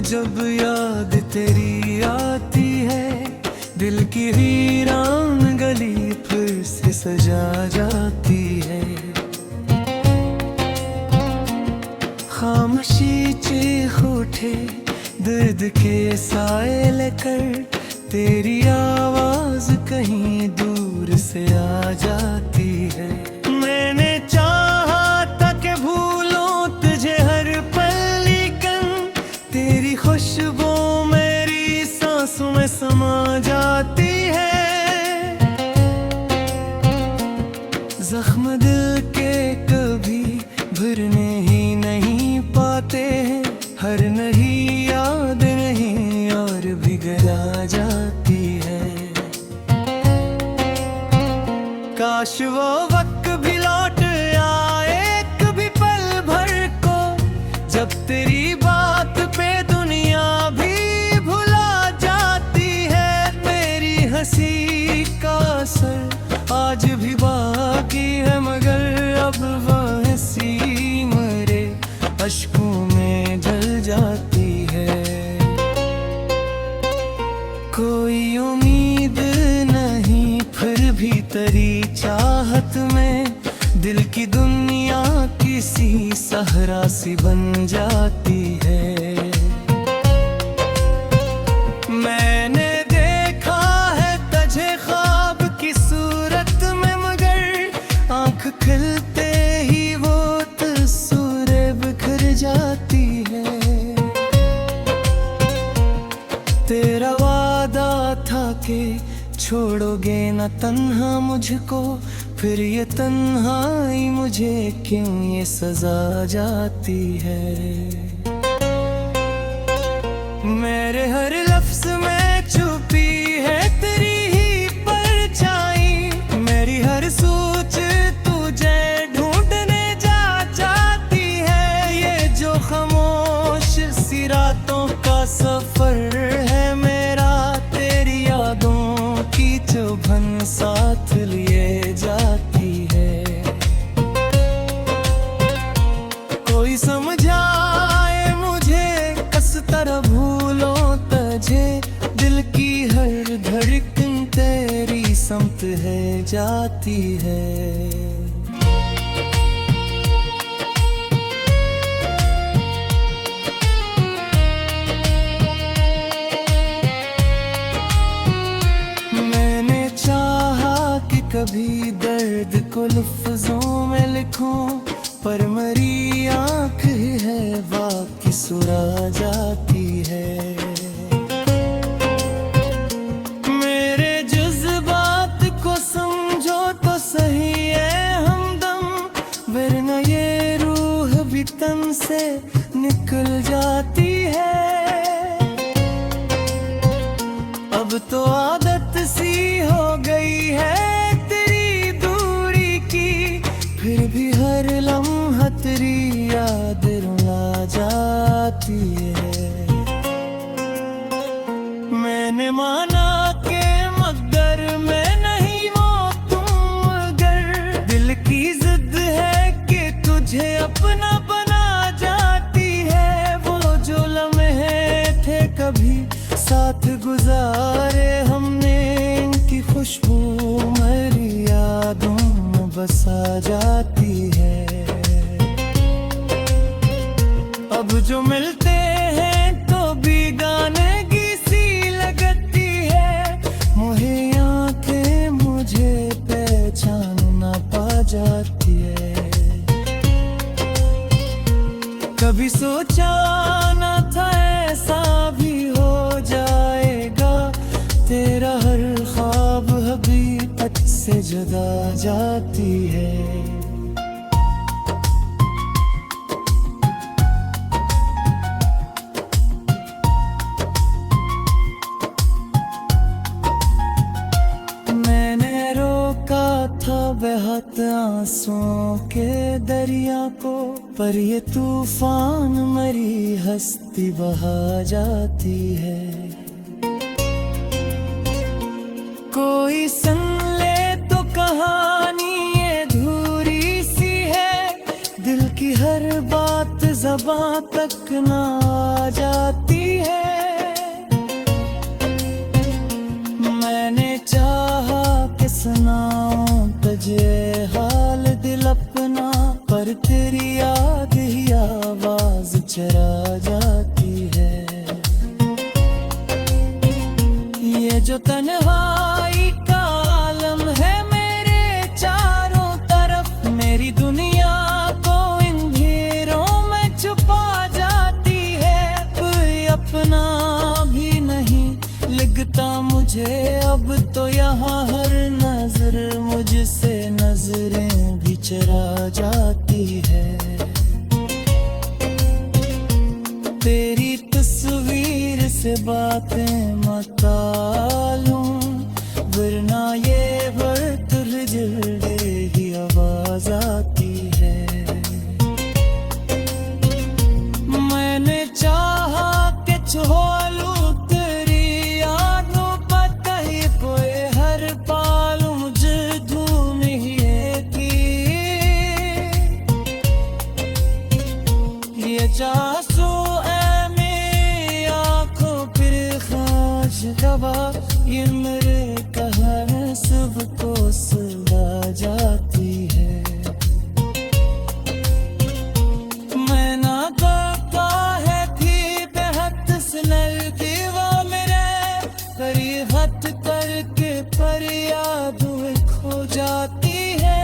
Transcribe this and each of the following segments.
जब याद तेरी आती है, दिल की वीरान गली फिर से सजा जाती है। खामोशी चीख उठे दर्द के साए लेकर, तेरी आवाज कहीं दूर से आ जाती है। मैंने चाहा था कि भूलूं तुझे हर पल, लेकिन तेरी खुशबू मेरी सांसों में समा जाती है। जख्म दिल के कभी भरने ही नहीं पाते हैं, हर नई याद नहीं और भी गला जाती है। काश वो वक्त भी लौट आए कभी पल भर को, जब तेरी बात पे दुनिया भी भुला जाती है। मेरी हंसी का असर आज भी बाकी है, मगर अब वह हंसी मरे अश्कों में ढल जाती है। कोई उम्मीद नहीं फिर भी तेरी चाहत में, दिल की दुनिया किसी सहरा सी बन जाती है। मैंने देखा है तुझे ख्वाब की सूरत में, मगर आंख खुलते ही वो तस्वीरें बिखर जाती है। तेरा वादा था कि छोड़ोगे न तन्हा मुझको, फिर ये तन्हाई मुझे क्यों ये सजा जाती है। मेरे हर लफ्ज में छुपी है तेरी ही परछाई, मेरी हर सोच तुझे ढूंढने जा जाती है। ये जो खामोश सी रातों का सफर है मेरा, तेरी यादों की चुभन साथ लिए जाती है। कोई समझाए मुझे किस तरह भूलों तुझे, दिल की हर धड़कन तेरी समत है जाती है। कभी दर्द को लफ्जों में लिखूं, पर मरी आँख ही है वाक़ई सुरा जाती है। मेरे जज्बात को समझो तो सही है हमदम, वरना ये रूह भी तन से निकल जाती है। अब तो आदत सी हो गई है फिर भी हर लम्हा तेरी याद रुला जाती है। मैंने माना कि मगर मैं नहीं वो तुम, मगर दिल की जिद है कि तुझे अपना बना जाती है। वो जो लम्हे थे कभी साथ गुजारे हमने, इनकी खुशबू मेरी यादों बसा जाती है। अब जो मिलते हैं तो बेगानगी सी लगती है, मोहे आंखें मुझे पहचान ना पा जाती है। कभी सोचा ना था ऐसा भी हो जाएगा, तेरा हर ख्वाब हकीकत से जुदा जाती है। मैंने रोका था बहत आंसुओं के दरिया को, पर ये तूफान मरी हस्ती बहा जाती है। कोई सुन ले तो कहानी ये अधूरी सी है, दिल की हर बात ज़बां तक ना आ जाती है। मैंने चाहा कि सुनाऊं तुझे हाल दिल अपना, पर तेरी याद ही आवाज चरा जाती है। ये जो तन्हाई का आलम है मेरे चारों तरफ, मेरी दुनिया को इन घेरों में छुपा जाती है। कोई अपना भी नहीं लगता मुझे अब तो यहाँ, हर नजर मुझसे नजरें भी चरा जाती है। तेरी तस्वीर से बातें मता लूं, वरना ये भर जल्दे ही आवाज आती है। मैंने चाहा कि छोलूं तेरी यादों पर कहीं कोई हर पाल मुझे धूम ही की। ये चासू ये मेरे कहने सबको सुला जाती है। मैं ना करता है थी बेहद सुनल की वो मेरे करीब हद करके पर याद खो जाती है।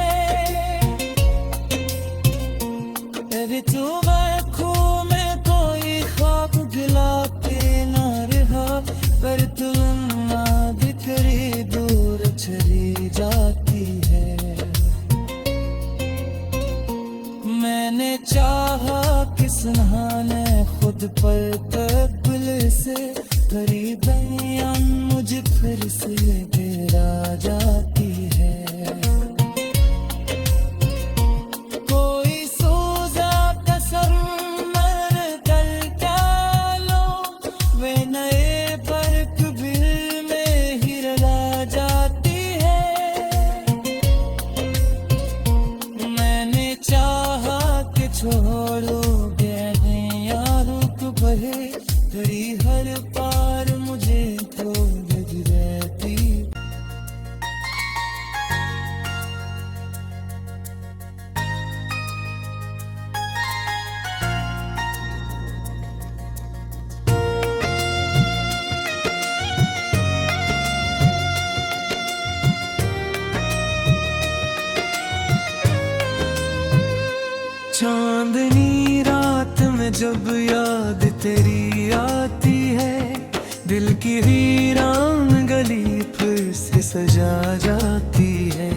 अरे तू आँखों में कोई ख्वाब दिलाते ना रहा, पर तुलना बिखरी दूर चली जाती है। मैंने चाहा कि सुनहाने खुद पर तकबल से करीबन मुझे फिर से गिरा जाती है। कोई सोजा कसम मर कर क्या लो, वे नए छोड़ोगे यारों को बहे, तेरी हर पार मुझे तो लग रहती। चांदनी रात में जब याद तेरी आती है, दिल की वीरान गली फिर से सजा जाती है।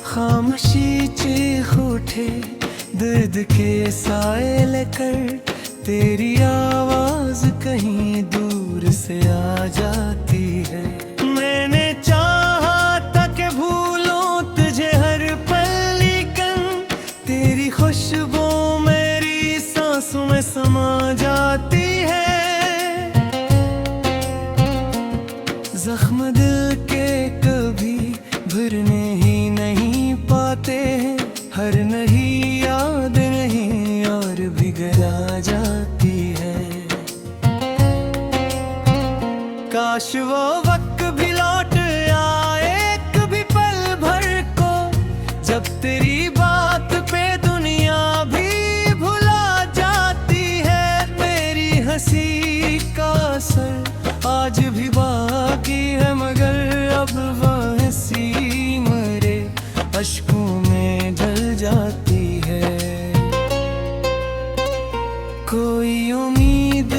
खामोशी चीख उठे दर्द के साए लेकर, तेरी आवाज कहीं दूर से आ जाती है। मैंने चाहा था कि भूलों तुझे हर पल, लेकिन तेरी खुशबू मेरी सांसों में समा जाती है। जख्म दिल के कभी भरने ही नहीं पाते हैं, हर नई याद नहीं और भी गला जाती है। काश वो वक्त भी लौट आए कभी पल भर को, जब तेरी बात पे दुनिया भी भुला जाती है। मेरी हंसी का असर आज भी बाकी है, मगर अब वह हंसी मेरे अश्कों में ढल जाती है। कोई उम्मीद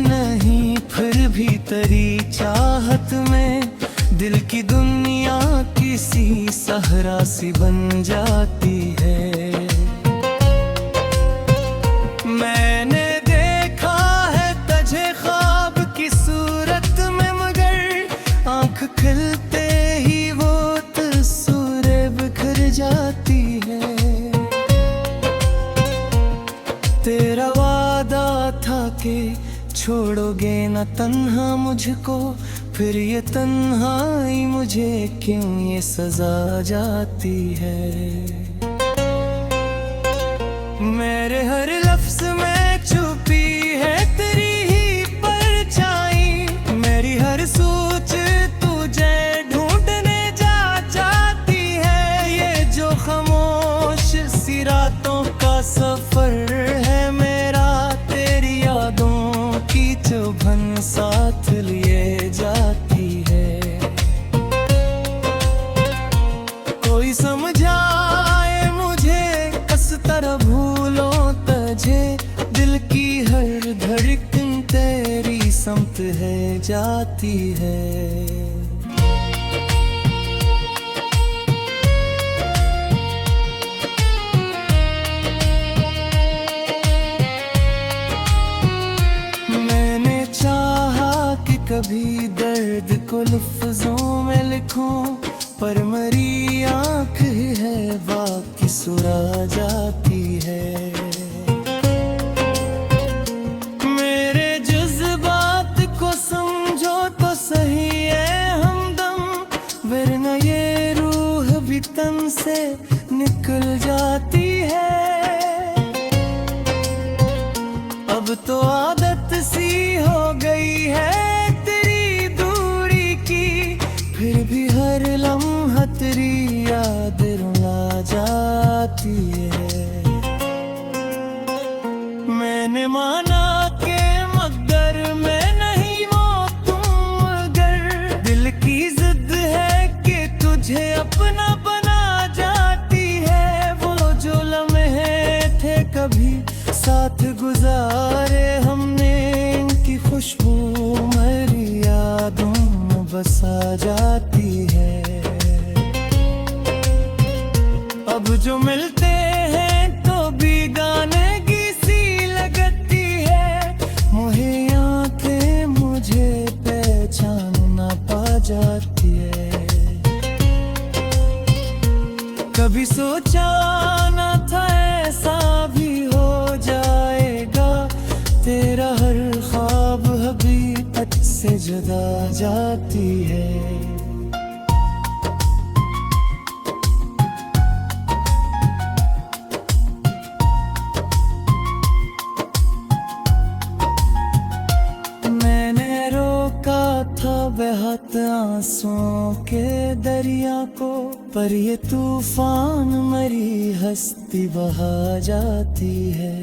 नहीं फिर भी तेरी चाहत में, दिल की दुनिया किसी सहरा सी बन जाती है। मैंने देखा है तुझे ख्वाब की सूरत में, मगर आंख खुलते ही वो तस्वीरें बिखर जाती है। तेरा वादा था कि छोड़ोगे न तन्हा मुझको, फिर ये तन्हाई मुझे क्यों ये सजा जाती है। मेरे हर लफ्ज में छुपी है तेरी ही परछाई, मेरी हर सोच तुझे ढूंढने जाती है। ये जो खामोश सी रातों का सफर है मेरा, तेरी यादों की चुभन साथ लिए जाती है। कोई समझाए मुझे किस तरह भूलों तुझे, दिल की हर धड़कन तेरी समत है जाती है। मैंने चाहा कि कभी दर्द को लफ्जों में लिखूं, पर मरी आँख ही है बाकी सुरा जाती है। मेरे जज्बात को समझो तो सही है हमदम, वरना ये रूह भी तन से निकल जाती है। अब तो आदत सी हो गई है तेरी दूरी की, फिर भी हर लम्हा तेरी याद रुला जाती है। मैंने माना कि मगर मैं नहीं वो तुम, अगर दिल की जिद है कि तुझे अपना बना जाती है। वो जो लम्हे थे कभी साथ गुजारे हमने, इनकी खुशबू मेरी यादों में बसा जाती है। अब जो मिलते हैं तो बेगानगी सी लगती है, मुझे आंखें मुझे पहचान ना पा जाती है। कभी सोचा ना था ऐसा भी हो जाएगा, तेरा हर ख्वाब हकीकत से जुदा जाती है। मैंने रोका था बहत आंसुओं के दरिया को, पर ये तूफान मरी हस्ती बहा जाती है।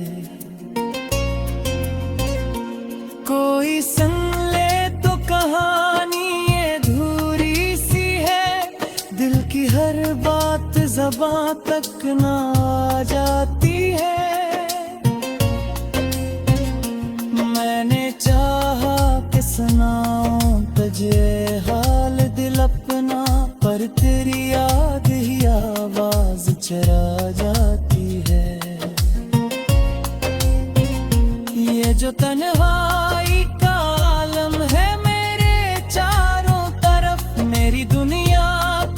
कोई सुन ले तो कहानी ये अधूरी सी है, दिल की हर बात ज़बां तक ना आ जाती है। मैंने चाहा कि सुनाऊं तुझे हाल दिल अपना, पर तेरी याद ही आवाज चरा जाती है। ये जो तन्हाई का आलम है मेरे चारों तरफ, मेरी दुनिया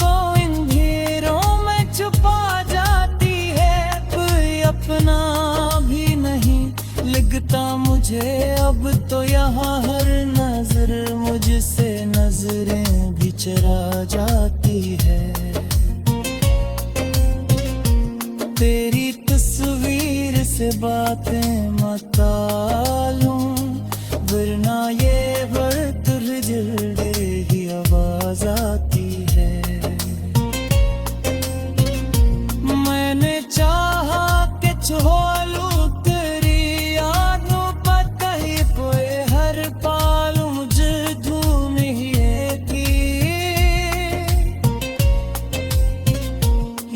को इन घेरों में छुपा जाती है। कोई अपना भी नहीं लगता मुझे अब तो, यहाँ हर नजर मुझसे नजरें भी चरा जाती है। तेरी तस्वीर से बातें मता लूं, वरना ये बरतर जल्दे ही आवाज आती है। मैंने चाहा कि छोलूं तेरी यादों पर कहीं पे हर पाल मुझे धूम ही थी।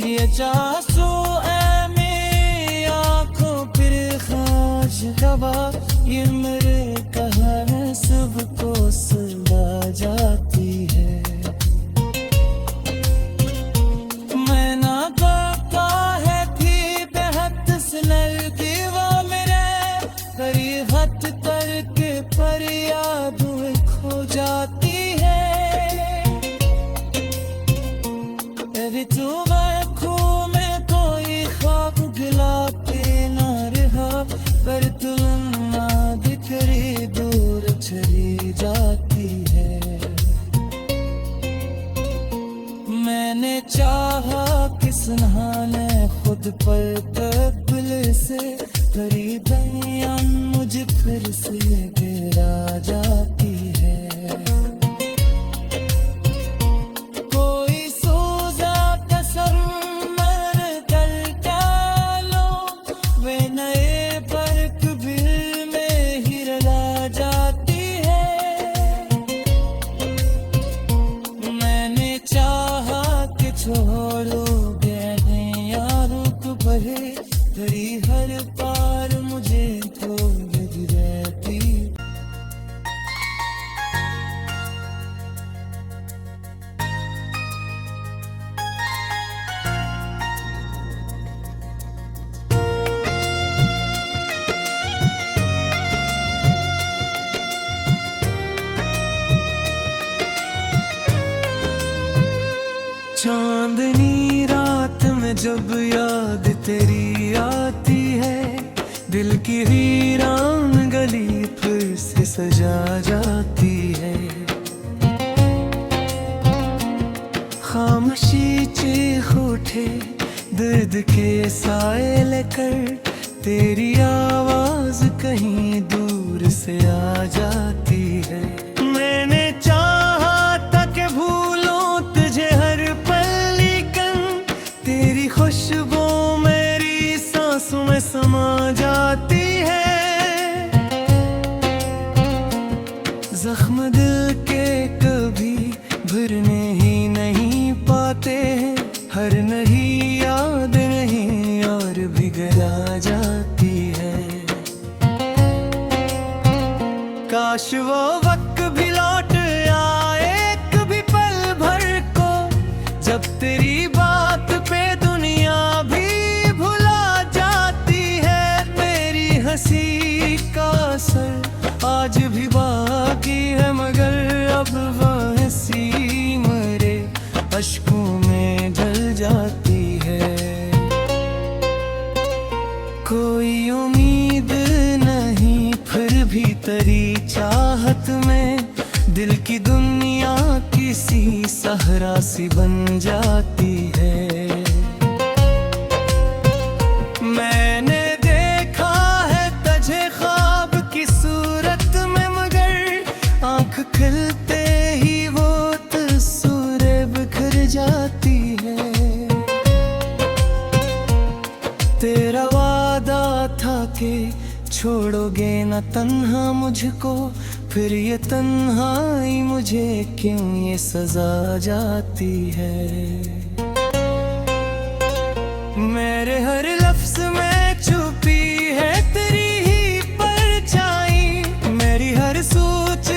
ये चासू ये मेरे कहने सबको सुला जाती है। मैं ना करता है थी बेहद सुनल की वो मेरे करीब हद करके पर याद खो जाती है। अभी तू आँखों में कोई ख्वाब गिलाते ना रहा, पर तुलना बिखरी दूर चली जाती है। मैंने चाहा कि सुनहाने खुद याद पल से भरी दुनिया मुझे फिर से गिरा जाती है। कोई सोजा तसम्मुर कर डालो, वे नए बर्क दिल में ही रला जाती है। मैंने चाहा कि छोड़ोगे रुक बहे, घड़ी हर पार मुझे तो गिर रहती। चांदनी रात में जब याद तेरी आती है, दिल की वीरान गली फिर से सजा जाती है। खामोशी चीख उठे दर्द के साए लेकर, तेरी आवाज कहीं दूर से आ जाती है। मैंने चाहा था कि भूलों तुझे हर पल, लेकिन तेरी खुशबू मेरी सांसों में समा जाती है। जख्म दिल के कभी भरने ही नहीं पाते हैं, हर नहीं याद नहीं और भी गला जाती है। काश वो वक्त भी लौट आए कभी पल भर को, जब तेरी बात पे दुनिया भी भुला जाती है। मेरी हंसी का असर आज भी बाकी है, मगर अब वह हंसी मेरे अश्कों में ढल जाती है। कोई उम्मीद नहीं फिर भी तेरी चाहत में, दिल की दुनिया किसी सहरा सी बन जाती है। मैंने देखा है तुझे ख्वाब की सूरत में, मगर आंख खुलते ही वो तस्वीरें बिखर जाती है। तेरा वादा था कि छोड़ोगे न तन्हा मुझको, फिर ये तन्हाई मुझे क्यों ये सजा जाती है। मेरे हर लफ्ज में छुपी है तेरी ही परछाई, मेरी हर सोच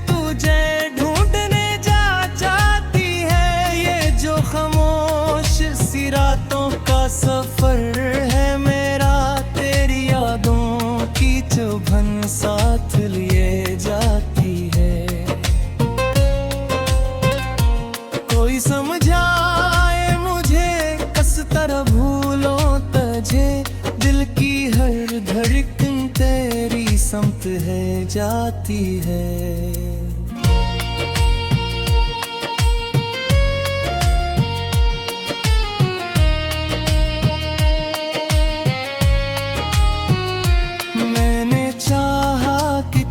तुझे ढूंढने जा जाती है। ये जो खामोश सी रातों का सफर है मेरा, तेरी यादों की चुभन साथ लिए जाती है। कोई समझाए मुझे किस तरह भूलो तुझे, दिल की हर धड़कन तेरी समत है जाती है।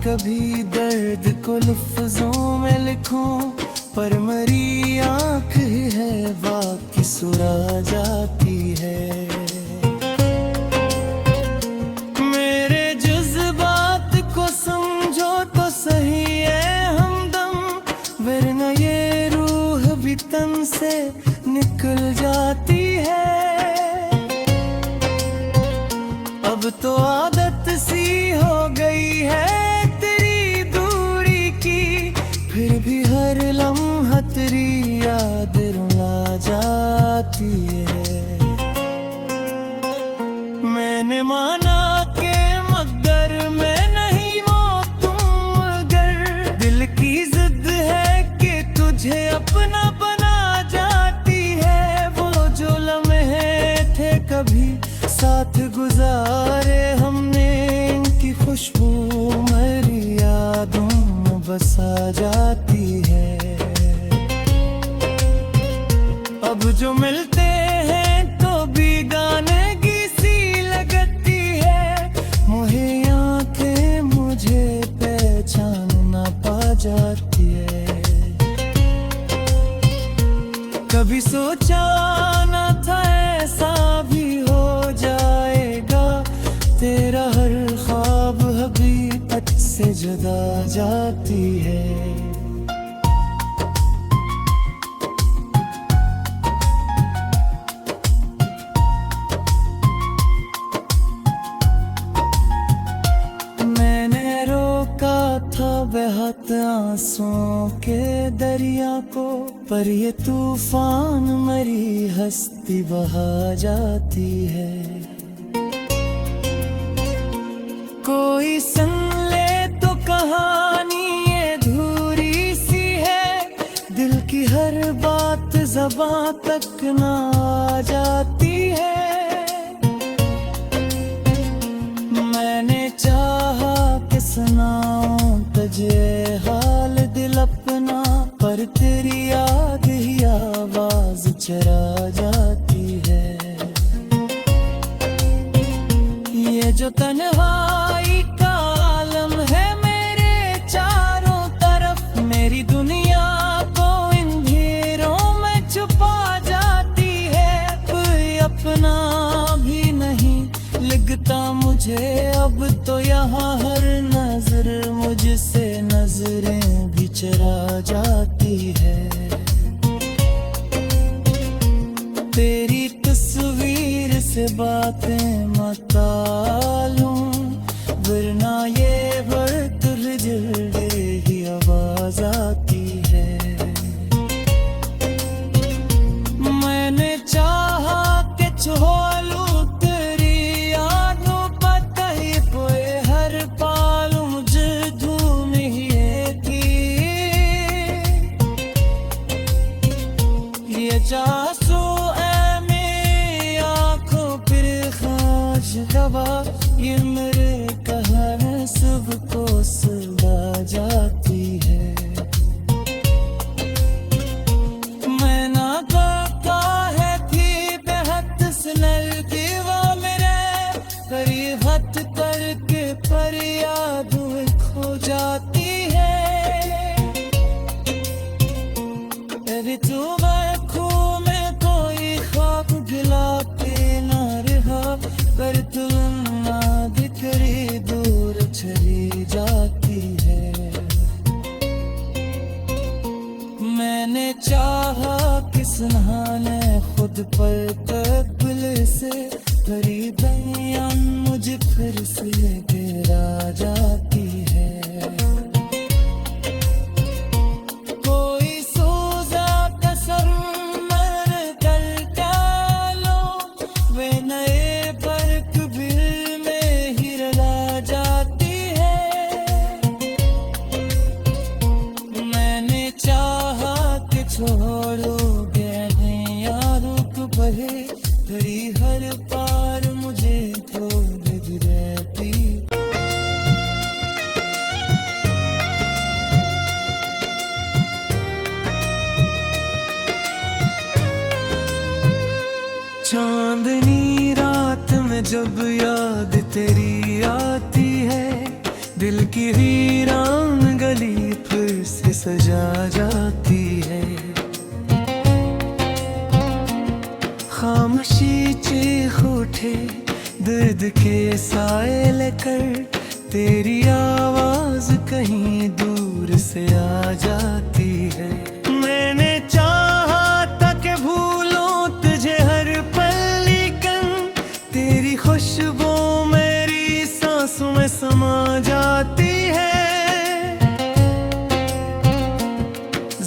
कभी दर्द को लफ्जों में लिखूं, पर मेरी आँख ही है बाकी सुरा जाती है। मेरे जज्बात को समझो तो सही है हमदम, वरना ये रूह भी तन से निकल जाती है। अब तो आदत सी हो गई है फिर भी हर लम्हा तेरी याद रुला जाती है। मैंने माना के मगर मैं नहीं वो तुम, मगर दिल की जिद है कि तुझे अपना बना जाती है। वो जो लम्हे थे कभी साथ गुजारे हमने, इनकी खुशबू मेरी यादों बसा जाती है। अब जो मिलते हैं तो भी गाने कभी सोचा न था ऐसा भी हो जाएगा, तेरा हर ख्वाब हकीकत से जुदा जाती है। बहत आंसुओं के दरिया को, पर ये तूफान मरी हस्ती बहा जाती है। कोई सुन ले तो कहानी ये अधूरी सी है, दिल की हर बात ज़बां तक ना आ जाती है। मैंने चाहा कि सुनाऊं तुझे हाल दिल अपना, पर तेरी याद ही आवाज चरा जाती है। ये जो तन्हाई का आलम है मेरे चारों तरफ, मेरी दुनिया को इन घेरों में छुपा जाती है। कोई अपना भी नहीं लगता मुझे अब तो यहाँ, हर नजर मुझसे नजरें भी चरा जाती है। तेरी तस्वीर से बातें मतालूं, वरना ये बर्तुल जल्दे ही आवाज आती है। मैंने चाहा कि छोलूं जासू ऐ मेरी आँखों फिर खाश दबा, ये मेरे कहने सबको सुला जाती है। मैं ना करता है थी बेहद सुनल की वो मेरे, करीब हद करके पर याद खो जाती है। अरे तू पर तुलना दिखरी दूर चली जाती है। मैंने चाहा कि सुनहाने खुद पर कब्ल से, करीबियां मुझे फिर से गिरा जाती है। छोड़ोगे नहीं रुक बहे, तेरी हर पार मुझे खोज रहती। चांदनी रात में जब याद तेरी आती है, दिल की वीरान गली फिर से सजा जाती है। खामोशी चीख उठे दर्द के साए लेकर, तेरी आवाज कहीं दूर से आ जाती है। मैंने चाहा था कि भूलूं तुझे हर पल, लेकिन तेरी खुशबू मेरी सांसों में समा जाती है।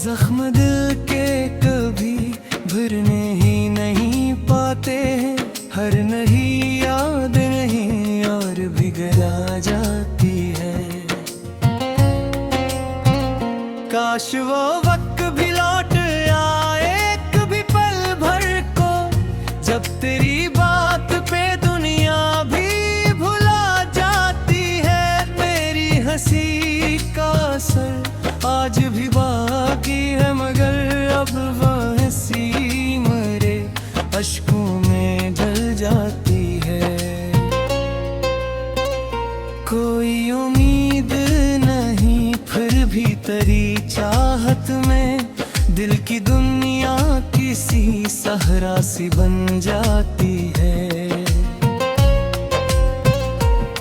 जख्म दिल के कभी भरने ही नहीं पाते हैं, हर नहीं याद नहीं और भी गला जाती है। काश वो वक्त भी लौट आए कभी पल भर को, जब तेरी बात पे दुनिया भी भुला जाती है। मेरी हंसी का असर आज भी बाकी है, मगर अब वह हंसी मेरे अश्कों में ढल जाती है। कोई उम्मीद नहीं फिर भी तेरी चाहत में, दिल की दुनिया की छोटी सी सहरा सी बन जाती है।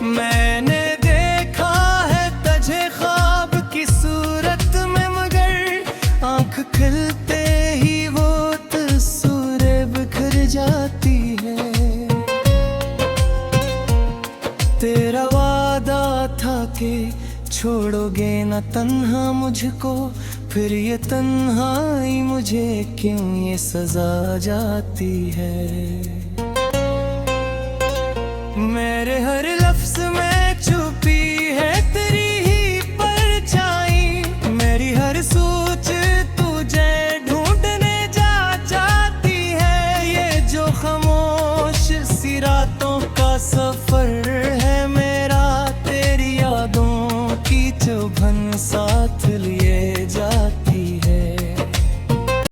मैंने देखा है तुझे ख्वाब की सूरत में, मगर आंख खुलते ही वो तस्वीरें बिखर जाती है। तेरा वादा था कि छोड़ोगे न तन्हा मुझको, फिर ये तन्हाई मुझे क्यों ये सजा जाती है। मेरे हर लफ्ज़